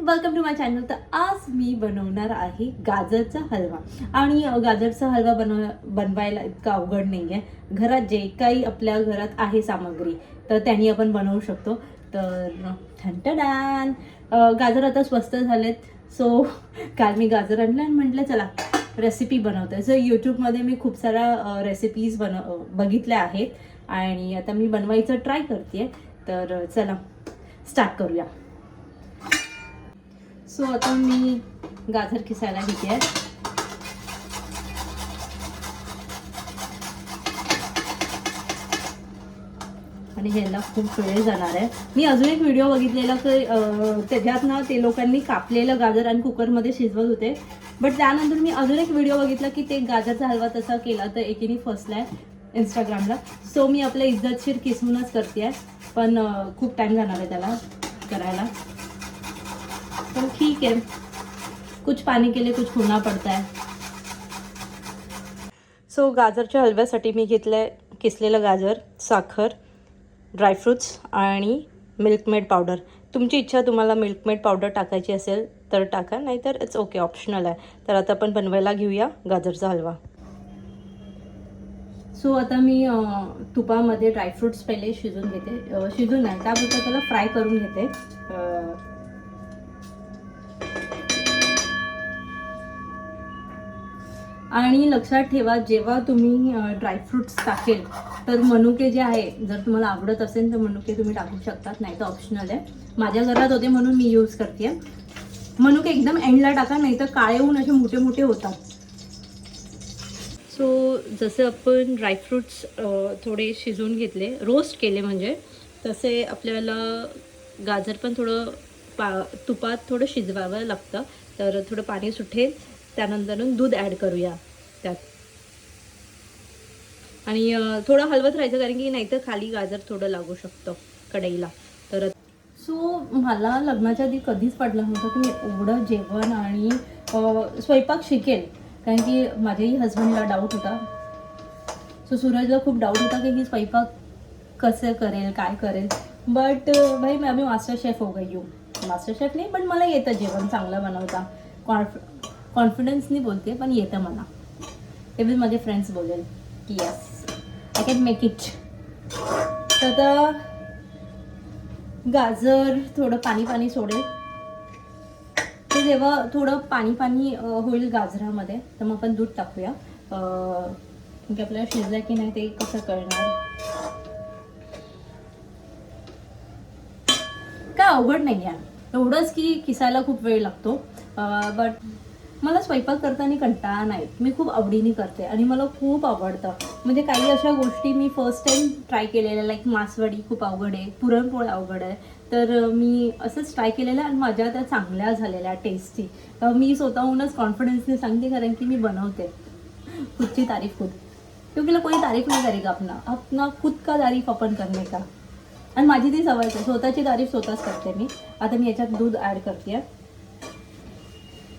Welcome to my channel. तर आज मी बनवणार आहे गाजरचा हलवा। आणि गाजरचा हलवा बनवायला इतका अवघड नाही आहे। घरात जे काही आपल्या घरात आहे सामग्री तर त्यांनी आपण बनवू शकतो। तर ठणठणान गाजर आता स्वस्त झालेत, सो काल मी गाजर आणलं आणि म्हटलं चला रेसिपी बनवते। सो यूट्यूबमध्ये मी खूप साऱ्या रेसिपीज बघितल्या आहेत आणि आता मी बनवायचं ट्राय करते। तर चला स्टार्ट करूया। सो आता मी गाजर किसायला घेते आहे। आणि ह्याला खूप वेळ जाणार आहे। मी अजून एक व्हिडिओ बघितलेला की त्याच्यात ना ते लोकांनी कापलेलं गाजर आणि कुकरमध्ये शिजवत होते, बट त्यानंतर मी अजून एक व्हिडिओ बघितला की ते गाजरचा हलवा तसा केला तर एकीने फसलाय इंस्टाग्रामला। सो मी आपल्या इज्जतशीर किसूनच करते आहे, पण खूप टाइम जाणार आहे त्याला करायला। पण ठीक है, कुछ पाने के लिए कुछ खोना पड़ता है। सो गाजरच्या हलव्यासाठी मी घेतलंय किसलेलं गाजर, साखर, ड्रायफ्रुट्स आणि मिल्कमेड पावडर। तुमची इच्छा, तुम्हाला मिल्कमेड पावडर टाकायची असेल तर टाका, नाहीतर इट्स ओके, ऑप्शनल आहे। तर आता आपण बनवायला घेऊया गाजरचा हलवा। सो आता मी तुपामध्ये ड्रायफ्रुट्स पहिले शिजून घेते, शिजून नाही त्याबद्दल त्याला फ्राय करून घेते। आणि लक्षात ठेवा, जेव्हा तुम्ही ड्रायफ्रुट्स टाकेल तर मनुके जे आहे, जर तुम्हाला आवडत असेल तर मनुके तुम्ही टाकू शकतात, नाही तर ऑप्शनल आहे। माझ्या घरात होते म्हणून मी यूज करते। मनुके एकदम एंडला टाका, नाही तर काळे होऊन असे मोठे मोठे होतात। सो जसं आपण ड्रायफ्रुट्स थोडे शिजवून घेतले, रोस्ट केले म्हणजे, तसे आपल्याला गाजर पण थोडं तुपात थोडं शिजवावं लागतं। तर थोडं पाणी सुटेल, त्यानंतर दूध ॲड करूया त्यात आणि थोडं हलवत राहायचं, कारण की नाहीतर खाली गाजर थोडं लागू शकतं कढईला। तर सो मला लग्नाच्या आधी कधीच पडलं नव्हतं की मी एवढं जेवण आणि स्वयंपाक शिकेल, कारण की माझ्याही हस्बंडला डाऊट होता। सो सूरजला खूप डाऊट होता की ही स्वयंपाक कसं करेल, काय करेल, बट भाई मैं अभी मास्टर शेफ हो गई हूँ। मास्टर शेफ नाही, पण मला येतं जेवण चांगलं बनवता। कॉन्फिडन्सनी बोलते, पण येतं मला। ते बी माझे फ्रेंड्स बोलेल की yes I can make it. तर आता गाजर थोडं पाणी पाणी सोडेल, ते जेव्हा थोडं पाणी पाणी होईल गाजरामध्ये, तर मग आपण दूध टाकूया। म्हणजे आपल्याला शिजलं की नाही ते कसं कळणार। काय अवघड नाही आहे, एवढंच की किसायला खूप वेळ लागतो, बट मला स्वयंपाक करताना कंटाळा नाही, मी खूप आवडीने करते आणि मला खूप आवडतं। म्हणजे काही अशा गोष्टी मी फर्स्ट टाइम ट्राय केलेल्या, लाईक मासवडी खूप अवघड आहे, पुरणपोळी अवघड आहे, तर मी असंच ट्राय केलेलं आणि माझ्या त्या चांगल्या झालेल्या टेस्टी। मी स्वतःहूनच कॉन्फिडन्सने सांगते, कारण की मी बनवते खुदची तारीफ खुद, क्योंकि कोई तारीफ नहीं करेगा अपना खुद का तारीफ अपन करने का। आणि माझी ती सवय आहे, स्वतःची तारीफ स्वतःच करते मी। आता मी याच्यात दूध ॲड करते,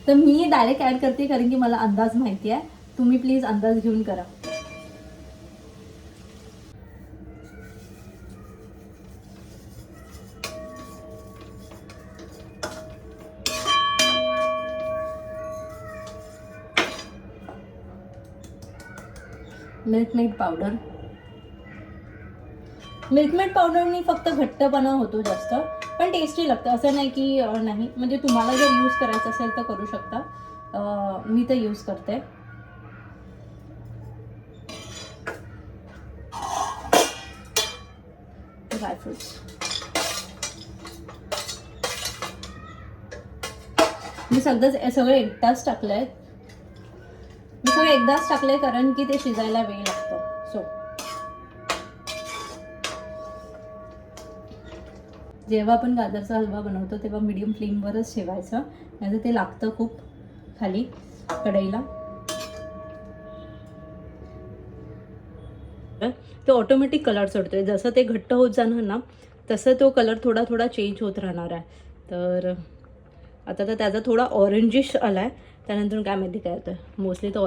तर मी डायरेक्ट ॲड करते कारण की मला अंदाज माहिती आहे। तुम्ही प्लीज अंदाज घेऊन करा। मिल्कमेड पावडर, मिल्कमेड पावडरनी फक्त घट्टपणा होतो जास्त, पण टेस्टी लागतं, असं नाही की नाही। म्हणजे तुम्हाला जर यूज करायचं असेल तर करू शकता, मी तर यूज करते। ड्रायफ्रुट्स मी सगळं एकदाच टाकलंय, कारण की ते शिजायला वेळ लागतो। सो जेव्हा आपण गाजरचा हलवा बनवतो तेव्हा मीडियम फ्लेमवरच ठेवायचं, नाहीतर ते लागतं खूप खाली कढईला। तो ऑटोमॅटिक कलर चढतोय, जसं ते घट्ट होत जाणार ना तसं तो कलर थोडा थोडा चेंज होत राहणार आहे। तर आता तर त्याचा थोडा ऑरेंजिश आला आहे, त्यानंतर काय माहिती काय होतं, मोस्टली तर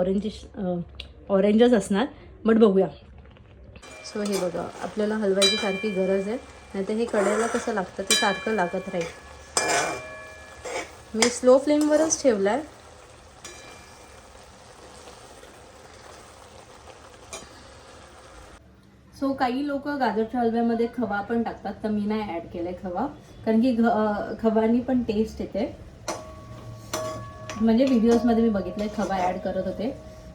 ऑरेंजच असणार, बट बघूया। सो हे बघा, आपल्याला हलवायची सारखी गरज आहे, नाहीतर हे कढईला कसं लागतं ते सारखं लागत राहील। मी स्लो फ्लेमवरच ठेवला आहे. सो काही लोक गाजरच्या हलव्यामध्ये खवा पण टाकतात, तर मी नाही ॲड केलं आहे खवा, कारण की खव्यानी पण टेस्ट येते. म्हणजे व्हिडिओजमध्ये मी बघितलंय खवा ॲड करत होते,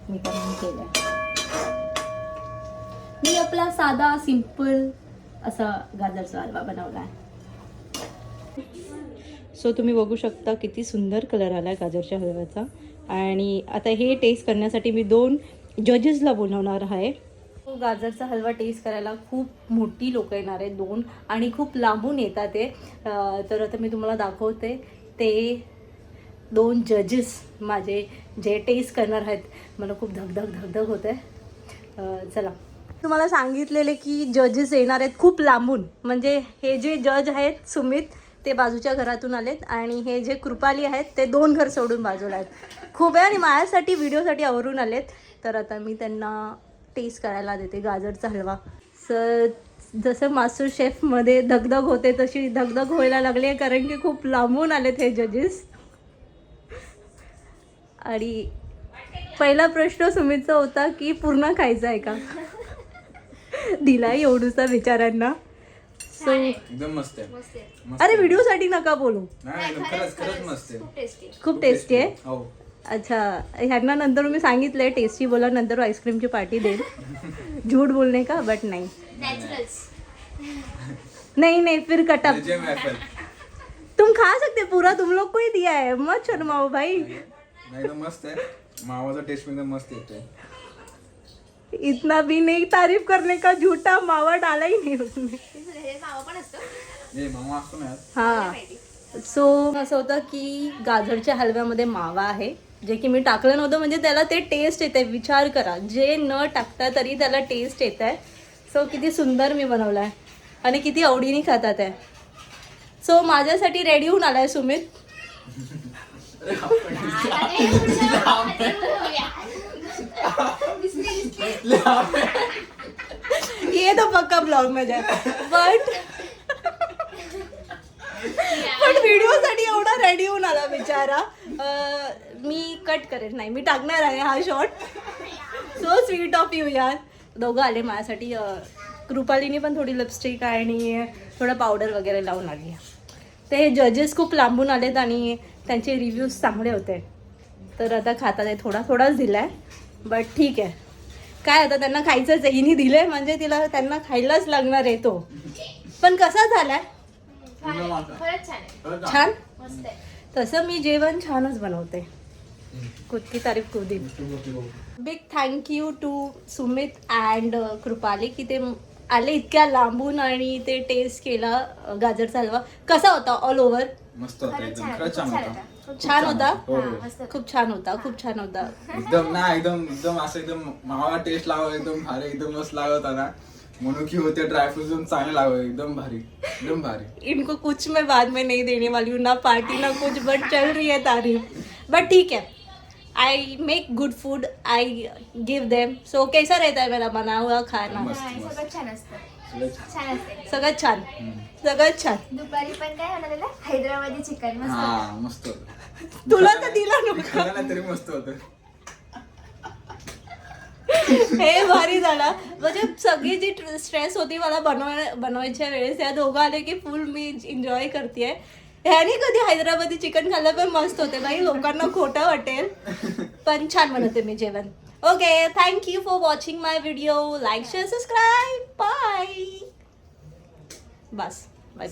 मी पण केलं आहे. मी आपला साधा सिंपल असा गाजरचा हलवा बनवला आहे. सो तुम्ही बघू शकता किती सुंदर कलर आला आहे गाजरच्या हलव्याचा. आणि आता हे टेस्ट करण्यासाठी मी 2 जजेसला बोलवणार आहे. गाजरचा हलवा टेस्ट करायला खूप मोठी लोक येणार आहेत, 2, आणि खूप लांबून येतात ते. तर आता मी तुम्हाला दाखवते ते 2 जजेस माझे जे टेस्ट करणार आहेत. मला खूप धगधग होते. चला, तुम्हाला सांगितलेले की जजेस येणार आहेत खूप लांबून. म्हणजे हे जे जज आहेत सुमित, ते बाजूच्या घरातून आलेत, आणि हे जे कृपाली आहेत ते 2 घर सोडून बाजूला आहेत. खूप आहे, आणि माझ्यासाठी व्हिडिओसाठी आवरून आलेत. तर आता मी त्यांना टेस्ट करायला देते गाजरचा हलवा. जसं मास्टर शेफमध्ये धगधग होते तशी धगधग व्हायला लागली आहे, कारण की खूप लांबून आलेत हे जजेस. आणि पहिला प्रश्न सुमितचा होता की पूर्ण खायचा आहे का. दिला एवढूसा बिचाऱ्यांना. सो एकदम मस्त आहे. अरे व्हिडिओसाठी नका बोलू. खरंच मस्त आहे. खूप टेस्टी आहे. हो. अच्छा, ह्यांना नंतर मी सांगितलंय टेस्टी बोला, नंतर आईस्क्रीमची पार्टी देईल. झूठ बोलने का, बट नहीं नहीं फिर कटअप. तुम खा सकते पूरा, तुम लोग को ही दिया है, मत शर्माओ भाई. नाही तर मस्त आहे. मावाचा टेस्ट एकदम मस्त येतोय. इतना भी नहीं तारीफ करने का, झूठा मावा डाला ही नहीं उसने. मावा असतो ना. हा. सो असं होतं की गाजरच्या हलव्यामध्ये मावा आहे, जे की मी टाकलं नव्हतं, म्हणजे त्याला ते टेस्ट येते. विचार करा, जे न टाकता तरी त्याला टेस्ट येत आहे. सो किती सुंदर मी बनवला आहे, आणि किती आवडीने खातात आहे. सो माझ्यासाठी रेडी होऊन आलाय सुमित. ये तो पक्का ब्लॉग में जाए, बट व्हिडिओसाठी एवढा रेडी होऊन आला बिचारा. मी कट करेन, नाही मी टाकणार आहे हा shot. So sweet of you यार. दोघं आले माझ्यासाठी. कृपालीने पण थोडी लिपस्टिक आणि थोडं पावडर वगैरे लावून आली. ते जजेस खूप लांबून आलेत आणि त्यांचे रिव्ह्यूज चांगले होते. तर आता खातात आहे, थोडाच दिला आहे, बट ठीक आहे. काय आता त्यांना खायचंच आहे. हिने दिले म्हणजे त्यांना खायलाच लागणार आहे तो. पण कसा झालाय? छान. तसं मी जेवण छानच बनवते. कुठली तारीफ करू दे. Big thank you to Sumit and Kripali की ते आले इतक्या लांबून आणि ते टेस्ट केला गाजरचा हलवा. कसा होता ऑल ओव्हर? मस्त होता एकदम. खरंच छान होता. छान होता. खूप छान होता. एकदम असं एकदम मावा टेस्ट लागला, एकदम भारी, एकदम मस्त लागत होता. म्हणून की होते ड्रायफ्रूट एकदम चांगले लागले, एकदम भारी. इनको कुछ मैं बाद में नहीं देने वाली हूँ, ना पार्टी ना कुछ, बट चल रही है तारीफ. बट ठीक है, I make good food, I give them. So कैसा रहता है मेरा बना हुआ खाना? सगळं छान. दुपारी पण काय बनवलेलं? हैदराबादी चिकन. मस्त. तुला तर दिला नव्हता तरी मस्त होतं. हे भारी झाला. म्हणजे सगळी जी स्ट्रेस होती मला बनवायच्या वेळेस, या दोघं आले की फुल मी एन्जॉय करतेय. ह्यानी कधी हैदराबादी चिकन खाल्लं पण मस्त होते बाई. लोकांना खोटं वाटेल, पण छान बनवते मी जेवण. Okay, thank you for watching my video. Like, share, subscribe. Bye. बस बाय.